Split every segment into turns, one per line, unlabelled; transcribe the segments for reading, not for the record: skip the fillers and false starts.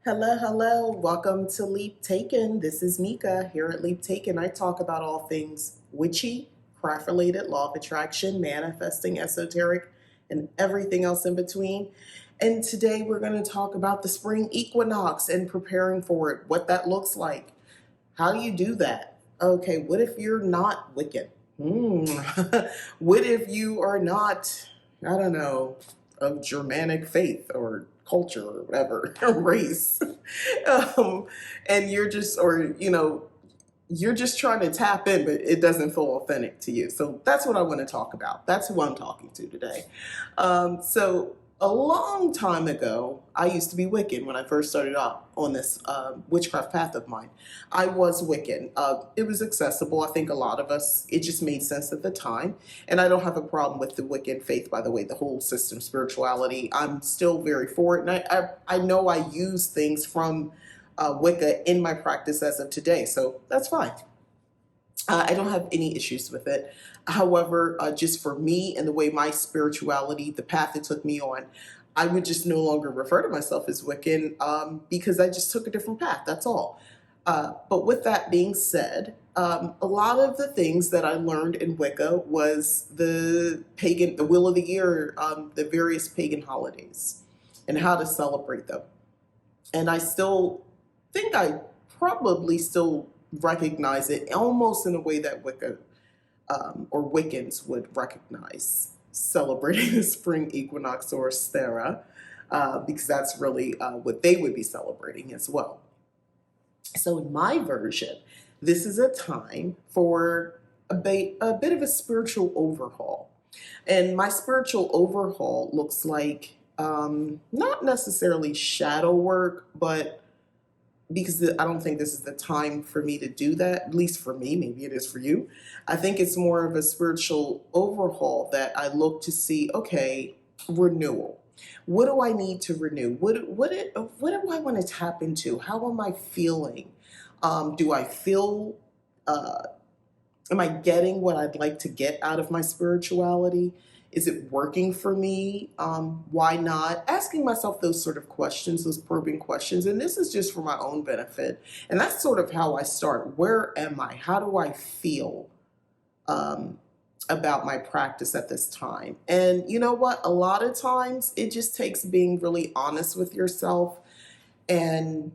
Hello, hello. Welcome to Leap Taken. This is Mika. Here at Leap Taken, I talk about all things witchy, craft related, law of attraction, manifesting, esoteric, and everything else in between. And today we're going to talk about the spring equinox and preparing for it, what that looks like. How do you do that? Okay, what if you're not Wiccan? What if you are not, I don't know, of Germanic faith or culture or whatever, race? um, and you're just, you're just trying to tap in, but it doesn't feel authentic to you. So that's what I want to talk about. That's who I'm talking to today. So a long time ago, I used to be Wiccan when I first started out on this witchcraft path of mine. I was Wiccan. It was accessible. I think a lot of us, it just made sense at the time. And I don't have a problem with the Wiccan faith, by the way, the whole system, spirituality. I'm still very for it. And I know I use things from Wicca in my practice as of today. So that's fine. I don't have any issues with it. However, just for me and the way my spirituality, the path it took me on, I would just no longer refer to myself as Wiccan because I just took a different path. That's all. But with that being said, a lot of the things that I learned in Wicca was the wheel of the year, the various pagan holidays, and how to celebrate them. And I still think I probably still recognize it almost in a way that Wicca or Wiccans would recognize celebrating the spring equinox or Ostara, because that's really what they would be celebrating as well. So in my version, this is a time for a bit of a spiritual overhaul. And my spiritual overhaul looks like not necessarily shadow work, but because I don't think this is the time for me to do that, at least for me, maybe it is for you. I think it's more of a spiritual overhaul that I look to see, okay, renewal. What do I need to renew? What do I want to tap into? How am I feeling? Do I feel, am I getting what I'd like to get out of my spirituality? Is it working for me? Why not? Asking myself those sort of questions, those probing questions. And this is just for my own benefit. And that's sort of how I start. Where am I? How do I feel about my practice at this time? And you know what? A lot of times it just takes being really honest with yourself and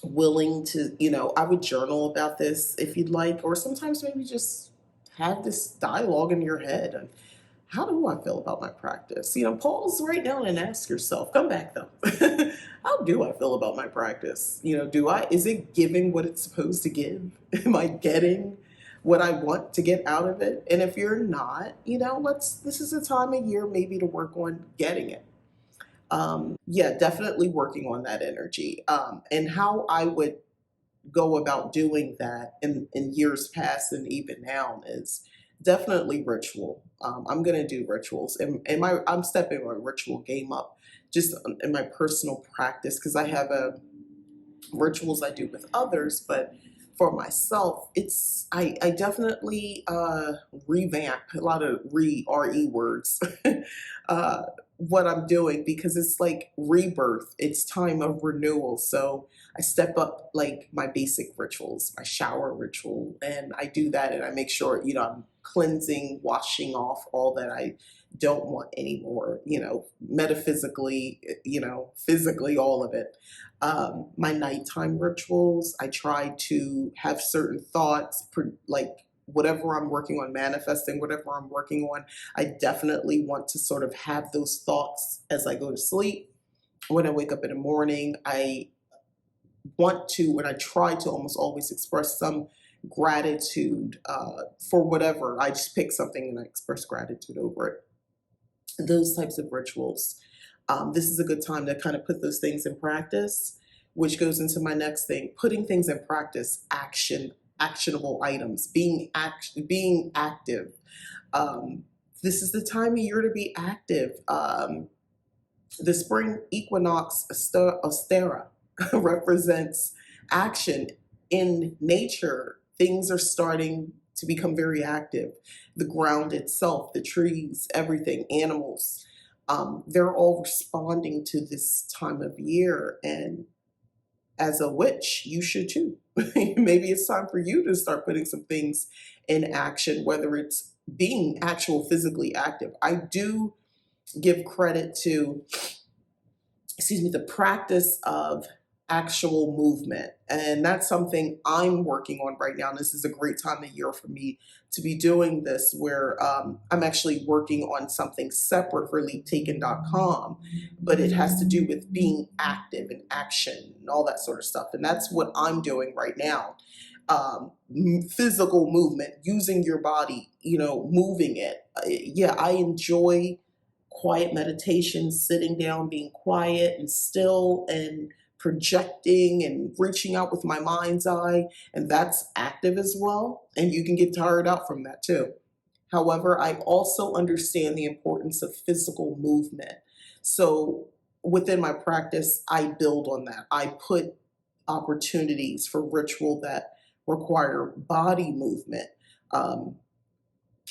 willing to, I would journal about this if you'd like, or sometimes maybe just have this dialogue in your head. And how do I feel about my practice? Pause right now and ask yourself, come back though. How do I feel about my practice? Is it giving what it's supposed to give? Am I getting what I want to get out of it? And if you're not, this is a time of year maybe to work on getting it. Yeah, definitely working on that energy. And how I would go about doing that in years past and even now is definitely ritual. I'm going to do rituals, and I'm stepping my ritual game up just in my personal practice because I have rituals I do with others, but for myself, I definitely revamp a lot of re words what I'm doing because it's like rebirth. It's time of renewal. So I step up like my basic rituals, my shower ritual, and I do that and I make sure, I'm cleansing, washing off all that I don't want anymore, metaphysically, physically, all of it. My nighttime rituals, I try to have certain thoughts, like whatever I'm working on, manifesting whatever I'm working on, I definitely want to sort of have those thoughts as I go to sleep. When I wake up in the morning, I want to, and I try to almost always express some gratitude for whatever. I just pick something and I express gratitude over it. Those types of rituals. This is a good time to kind of put those things in practice, which goes into my next thing, putting things in practice, actionable items, being active. This is the time of year to be active. The spring equinox Ostara represents action in nature. Things are starting to become very active. The ground itself, the trees, everything, animals. they're all responding to this time of year. And as a witch, you should too. Maybe it's time for you to start putting some things in action, whether it's being actual physically active. I do give credit to, excuse me, the practice of actual movement. And that's something I'm working on right now. And this is a great time of year for me to be doing this, where I'm actually working on something separate for leaptaken.com, but it has to do with being active and action and all that sort of stuff. And that's what I'm doing right now. Physical movement, using your body, moving it. Yeah, I enjoy quiet meditation, sitting down, being quiet and still, and projecting and reaching out with my mind's eye. And that's active as well. And you can get tired out from that too. However, I also understand the importance of physical movement. So within my practice, I build on that. I put opportunities for ritual that require body movement.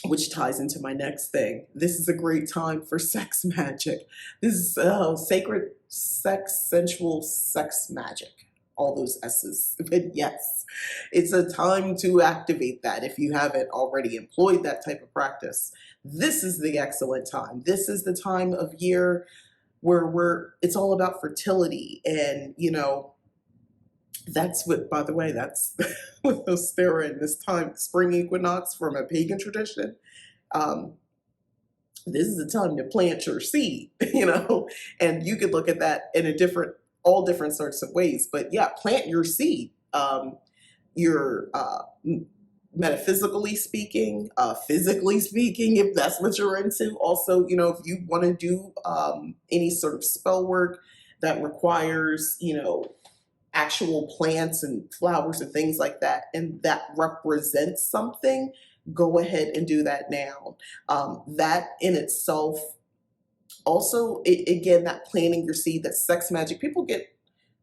Which ties into my next thing. This is a great time for sex magic. This is sacred sex, sensual sex magic. All those S's. But yes, it's a time to activate that if you haven't already employed that type of practice. This is the excellent time. This is the time of year where it's all about fertility. And, that's what, by the way, that's with Ostara in this time, spring equinox from a pagan tradition. Um, this is the time to plant your seed, and you could look at that in all different sorts of ways. But yeah, plant your seed. You're metaphysically speaking, physically speaking, if that's what you're into. Also, if you want to do any sort of spell work that requires, actual plants and flowers and things like that, and that represents something, go ahead and do that now. That in itself, also, again, that planting your seed, that sex magic, people get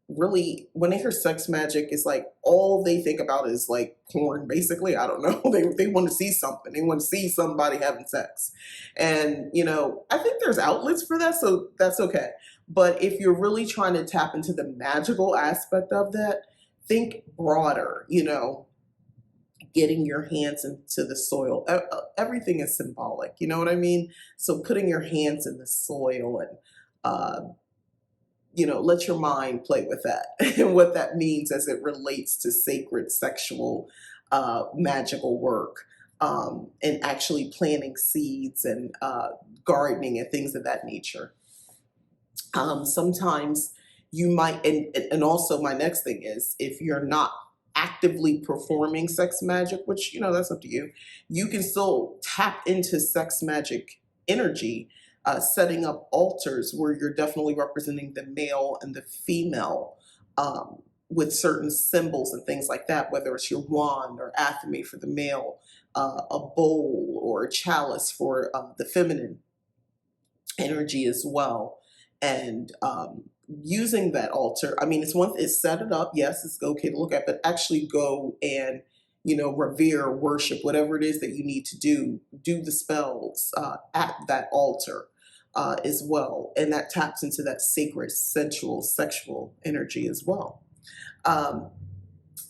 really, when they hear sex magic, it's like all they think about is like porn, basically. I don't know. They want to see something. They want to see somebody having sex. And, I think there's outlets for that, so that's okay. But if you're really trying to tap into the magical aspect of that, think broader, getting your hands into the soil. Everything is symbolic, you know what I mean? So putting your hands in the soil and, let your mind play with that and what that means as it relates to sacred sexual magical work, and actually planting seeds and gardening and things of that nature. Sometimes you might, and also my next thing is, if you're not actively performing sex magic, which, that's up to you, you can still tap into sex magic energy, setting up altars where you're definitely representing the male and the female, with certain symbols and things like that, whether it's your wand or athame for the male, a bowl or a chalice for the feminine energy as well. And using that altar, I mean, it's set it up. Yes, it's okay to look at, but actually go and, revere, worship, whatever it is that you need to do the spells at that altar as well. And that taps into that sacred, sensual, sexual energy as well.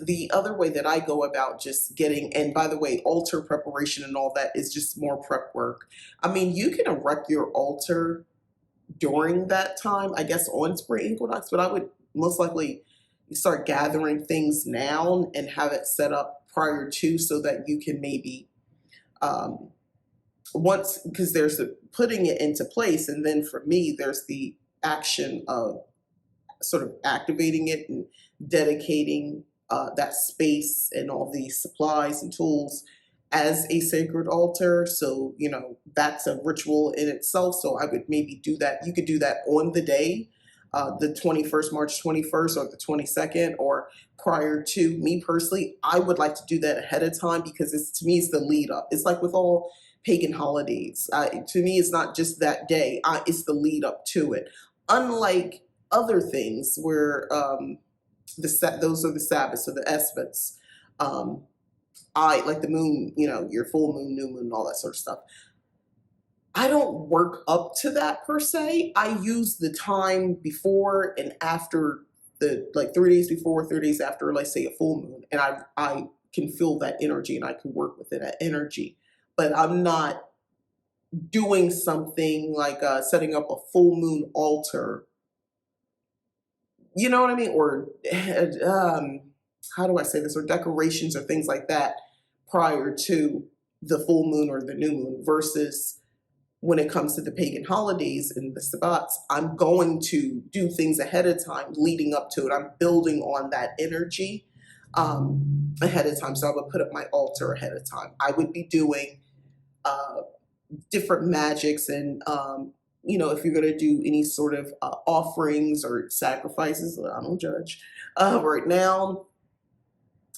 The other way that I go about just getting, and by the way, altar preparation and all that is just more prep work. I mean, you can erect your altar during that time, I guess on spring equinox, but I would most likely start gathering things now and have it set up prior to, so that you can maybe once, because there's the putting it into place, and then for me there's the action of sort of activating it and dedicating that space and all these supplies and tools as a sacred altar. So, that's a ritual in itself. So I would maybe do that. You could do that on the day, the 21st, March 21st, or the 22nd, or prior to. Me personally, I would like to do that ahead of time, because to me, it's the lead up. It's like with all pagan holidays. To me, it's not just that day. It's the lead up to it. Unlike other things where those are the Sabbaths or the Esbats. I like the moon, your full moon, new moon, all that sort of stuff. I don't work up to that per se. I use the time before and after the, like 3 days before, 3 days after, let's say a full moon, and I can feel that energy and I can work within that energy. But I'm not doing something like setting up a full moon altar, you know what I mean? Or how do I say this? Or decorations or things like that prior to the full moon or the new moon versus when it comes to the pagan holidays and the Sabbats, I'm going to do things ahead of time leading up to it. I'm building on that energy ahead of time. So I would put up my altar ahead of time. I would be doing uh, different magics and, if you're going to do any sort of offerings or sacrifices, I don't judge. Right now,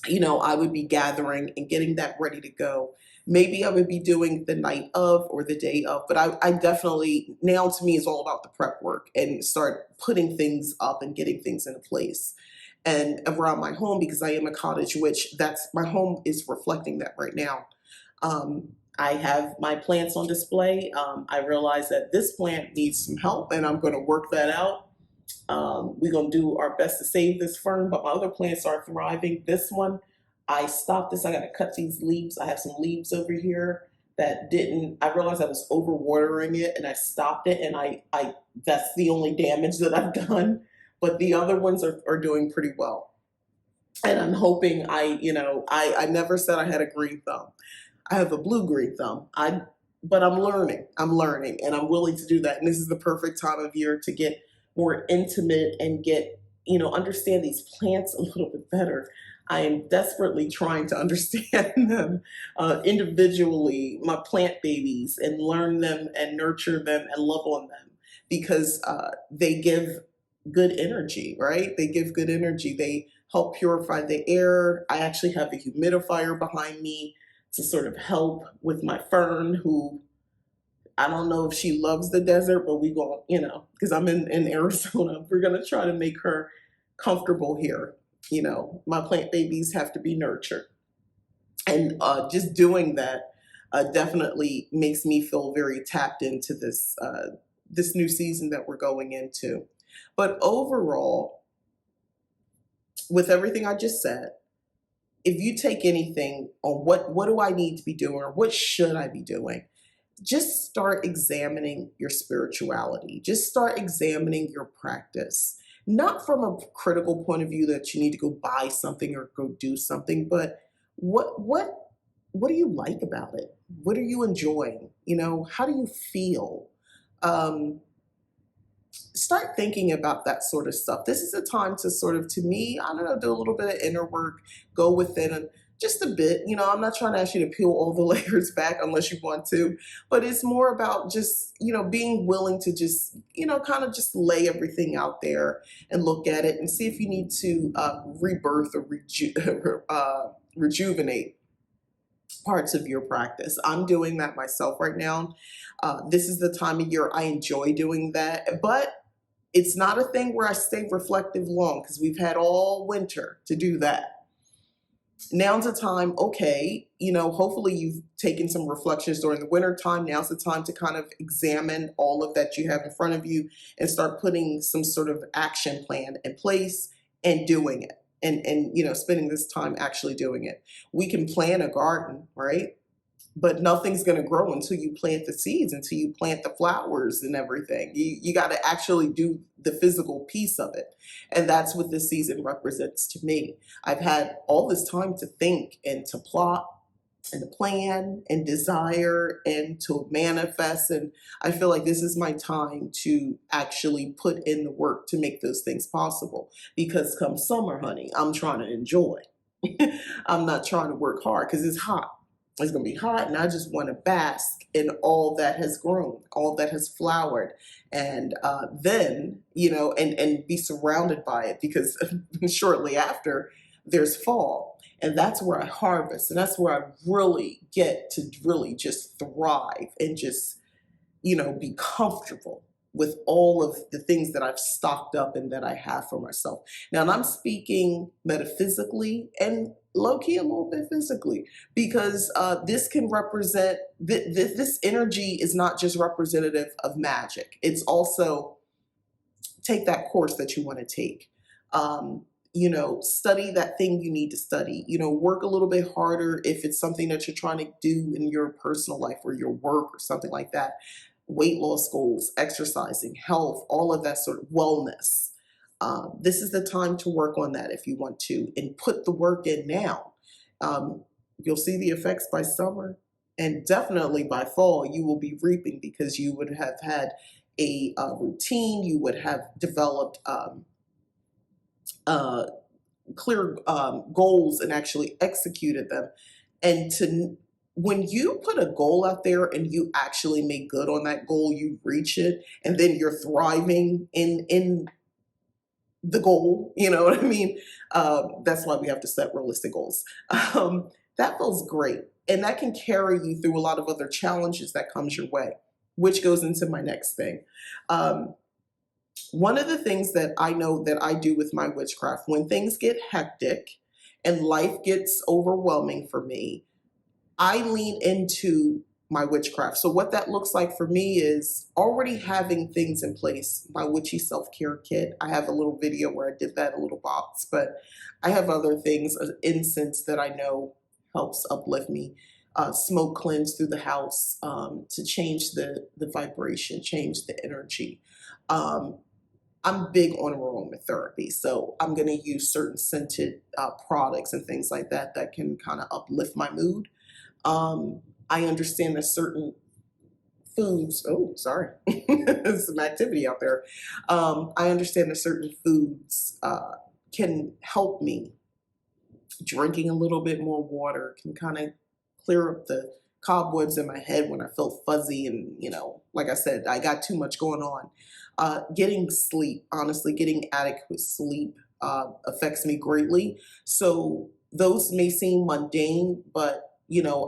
I would be gathering and getting that ready to go. Maybe I would be doing the night of or the day of, but I definitely, now to me, is all about the prep work and start putting things up and getting things into place. And around my home, because I am a cottage witch, that's my home is reflecting that right now. I have my plants on display. I realize that this plant needs some help and I'm going to work that out. We're going to do our best to save this fern, but my other plants are thriving. This one, I stopped this. I got to cut these leaves. I have some leaves over here that I realized I was overwatering it and I stopped it, and that's the only damage that I've done. But the other ones are doing pretty well. And I'm hoping I never said I had a green thumb. I have a blue-green thumb. But I'm learning. And I'm willing to do that. And this is the perfect time of year to get more intimate and get, understand these plants a little bit better. I am desperately trying to understand them individually, my plant babies, and learn them and nurture them and love on them because they give good energy, right? They give good energy. They help purify the air. I actually have a humidifier behind me to sort of help with my fern, who I don't know if she loves the desert, but we go, because I'm in Arizona, we're going to try to make her comfortable here. My plant babies have to be nurtured. And just doing that definitely makes me feel very tapped into this new season that we're going into. But overall, with everything I just said, if you take anything on what do I need to be doing or what should I be doing, just start examining your spirituality. Just start examining your practice. Not from a critical point of view that you need to go buy something or go do something, but what do you like about it? What are you enjoying? How do you feel? Start thinking about that sort of stuff. This is a time to sort of, to me, I don't know, do a little bit of inner work, go within and just a bit. I'm not trying to ask you to peel all the layers back unless you want to, but it's more about just, being willing to just, kind of just lay everything out there and look at it and see if you need to rebirth or rejuvenate parts of your practice. I'm doing that myself right now. This is the time of year I enjoy doing that, but it's not a thing where I stay reflective long because we've had all winter to do that. Now's the time, okay, hopefully you've taken some reflections during the winter time. Now's the time to kind of examine all of that you have in front of you and start putting some sort of action plan in place and doing it. And spending this time actually doing it. We can plan a garden, right? But nothing's going to grow until you plant the seeds, until you plant the flowers and everything. You got to actually do the physical piece of it. And that's what this season represents to me. I've had all this time to think and to plot and to plan and desire and to manifest. And I feel like this is my time to actually put in the work to make those things possible. Because come summer, honey, I'm trying to enjoy. I'm not trying to work hard because it's hot. It's going to be hot, and I just want to bask in all that has grown, all that has flowered, and then, and be surrounded by it, because shortly after, there's fall, and that's where I harvest, and that's where I really get to really just thrive and just, be comfortable. with all of the things that I've stocked up and that I have for myself. Now, and I'm speaking metaphysically and low key a little bit physically, because this can represent, this energy is not just representative of magic. It's also take that course that you want to take. Study that thing you need to study. Work a little bit harder if it's something that you're trying to do in your personal life or your work or something like that. Weight loss goals, exercising, health, all of that sort of wellness. This is the time to work on that if you want to, and put the work in now. You'll see the effects by summer, and definitely by fall, you will be reaping, because you would have had a routine, you would have developed clear goals and actually executed them. And when you put a goal out there and you actually make good on that goal, you reach it, and then you're thriving in the goal, you know what I mean? That's why we have to set realistic goals. That feels great. And that can carry you through a lot of other challenges that comes your way, which goes into my next thing. One of the things that I know that I do with my witchcraft, when things get hectic and life gets overwhelming for me, I lean into my witchcraft. So what that looks like for me is already having things in place. My witchy self-care kit. I have a little video where I did that, a little box, but I have other things, incense that I know helps uplift me. Smoke cleanse through the house to change the vibration, change the energy. I'm big on aromatherapy, so I'm going to use certain scented products and things like that that can kind of uplift my mood. I understand that certain foods, oh, sorry, there's some activity out there. I understand that certain foods can help me. Drinking a little bit more water can kind of clear up the cobwebs in my head when I feel fuzzy and, like I said, I got too much going on. Getting sleep, honestly, getting adequate sleep affects me greatly. So those may seem mundane, but,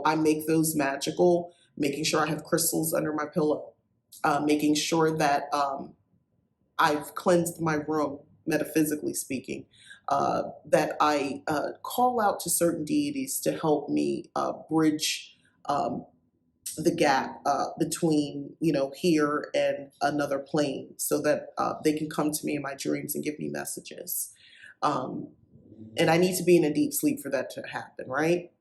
I make those magical, making sure I have crystals under my pillow, making sure that I've cleansed my room, metaphysically speaking, that I call out to certain deities to help me bridge the gap between, here and another plane, so that they can come to me in my dreams and give me messages. And I need to be in a deep sleep for that to happen, right?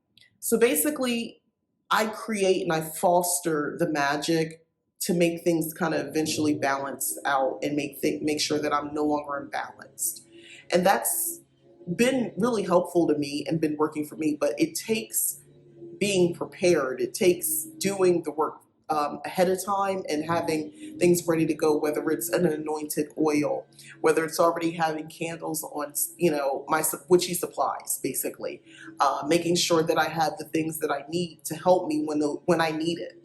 So basically, I create and I foster the magic to make things kind of eventually balance out and make sure that I'm no longer imbalanced. And that's been really helpful to me and been working for me, but it takes being prepared. It takes doing the work ahead of time and having things ready to go, whether it's an anointed oil, whether it's already having candles on, my witchy supplies, basically, making sure that I have the things that I need to help me when I need it,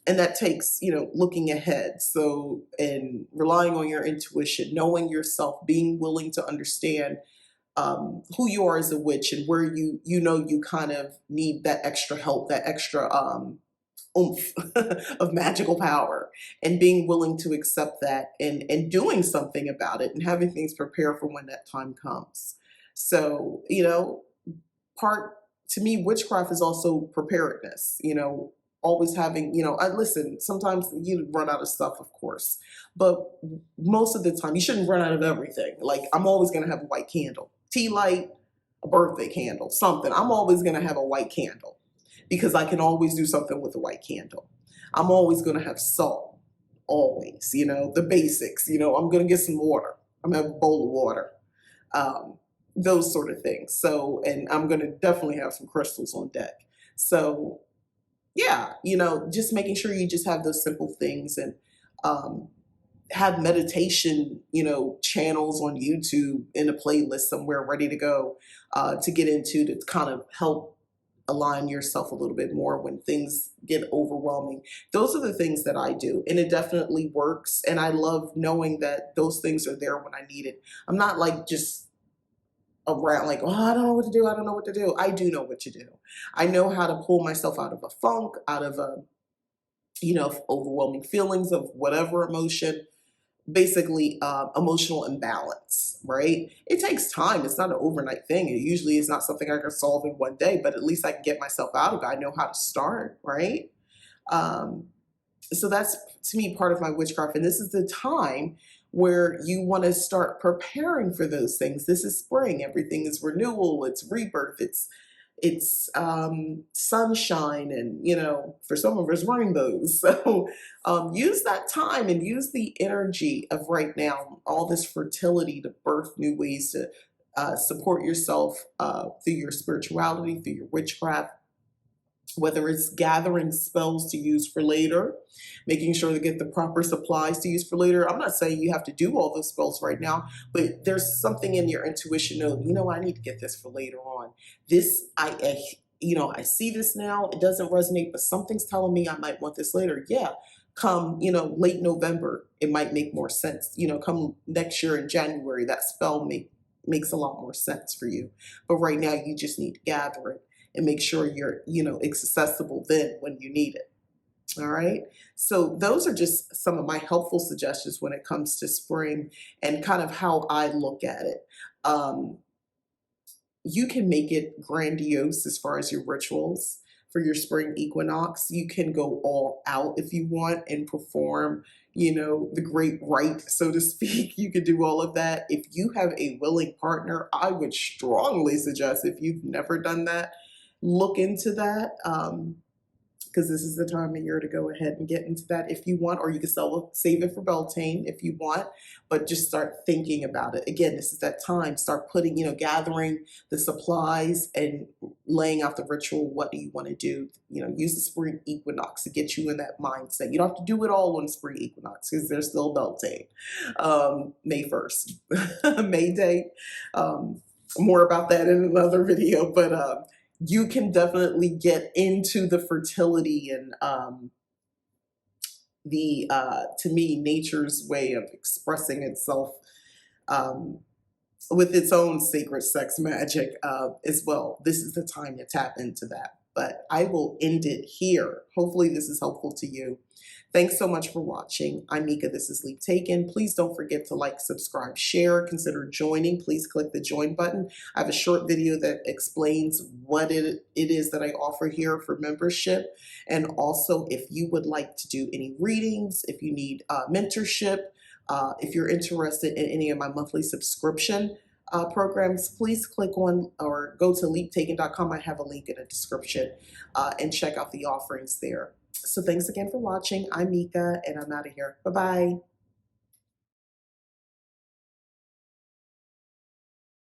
and that takes, looking ahead. So, and relying on your intuition, knowing yourself, being willing to understand who you are as a witch and where you kind of need that extra help, that extra oomph of magical power, and being willing to accept that and doing something about it and having things prepared for when that time comes. So, part to me, witchcraft is also preparedness, always having, I listen, sometimes you run out of stuff, of course, but most of the time you shouldn't run out of everything. Like, I'm always going to have a white candle, tea light, a birthday candle, something. I'm always going to have a white candle because I can always do something with a white candle. I'm always going to have salt, always, the basics, I'm going to get some water. I'm going to have a bowl of water. Those sort of things. So, and I'm going to definitely have some crystals on deck. So, yeah, just making sure you just have those simple things, and have meditation, channels on YouTube in a playlist somewhere ready to go to get into, to kind of help align yourself a little bit more when things get overwhelming. Those are the things that I do, and it definitely works. And I love knowing that those things are there when I need it. I'm not like just around like, oh, I don't know what to do. I don't know what to do. I do know what to do. I know how to pull myself out of a funk, out of overwhelming feelings of whatever emotion, basically emotional imbalance, right? It takes time. It's not an overnight thing. It usually is not something I can solve in one day, but at least I can get myself out of it. I know how to start, right? Um, so that's, to me, part of my witchcraft. And this is the time where you want to start preparing for those things. This is spring. Everything is renewal. It's rebirth. It's sunshine, and for some of us, rainbows. So use that time and use the energy of right now, all this fertility, to birth new ways to support yourself through your spirituality, through your witchcraft, whether it's gathering spells to use for later, making sure to get the proper supplies to use for later. I'm not saying you have to do all those spells right now, but there's something in your intuition of, I need to get this for later on. This, I see this now, it doesn't resonate, but something's telling me I might want this later. Yeah. Come, late November, it might make more sense. Come next year in January, that spell makes a lot more sense for you. But right now, you just need to gather it and make sure it's accessible then when you need it. All right. So those are just some of my helpful suggestions when it comes to spring and kind of how I look at it. You can make it grandiose as far as your rituals for your spring equinox. You can go all out if you want and perform, the great rite, so to speak. You could do all of that. If you have a willing partner, I would strongly suggest, if you've never done that, look into that, because this is the time of year to go ahead and get into that if you want, or you can save it for Beltane if you want, but just start thinking about it. Again, this is that time. Start putting, gathering the supplies and laying out the ritual. What do you want to do? Use the spring equinox to get you in that mindset. You don't have to do it all on spring equinox because there's still Beltane, May 1st, May Day. More about that in another video, but you can definitely get into the fertility and to me, nature's way of expressing itself um, with its own sacred sex magic as well. This is the time to tap into that. But I will end it here. Hopefully this is helpful to you. Thanks so much for watching. I'm Mika. This is Leap Taken. Please don't forget to like, subscribe, share. Consider joining. Please click the join button. I have a short video that explains what it is that I offer here for membership. And also, if you would like to do any readings, if you need mentorship, if you're interested in any of my monthly subscription programs, please click on or go to leaptaken.com. I have a link in the description and check out the offerings there. So thanks again for watching. I'm Mika, and I'm out of here. Bye-bye.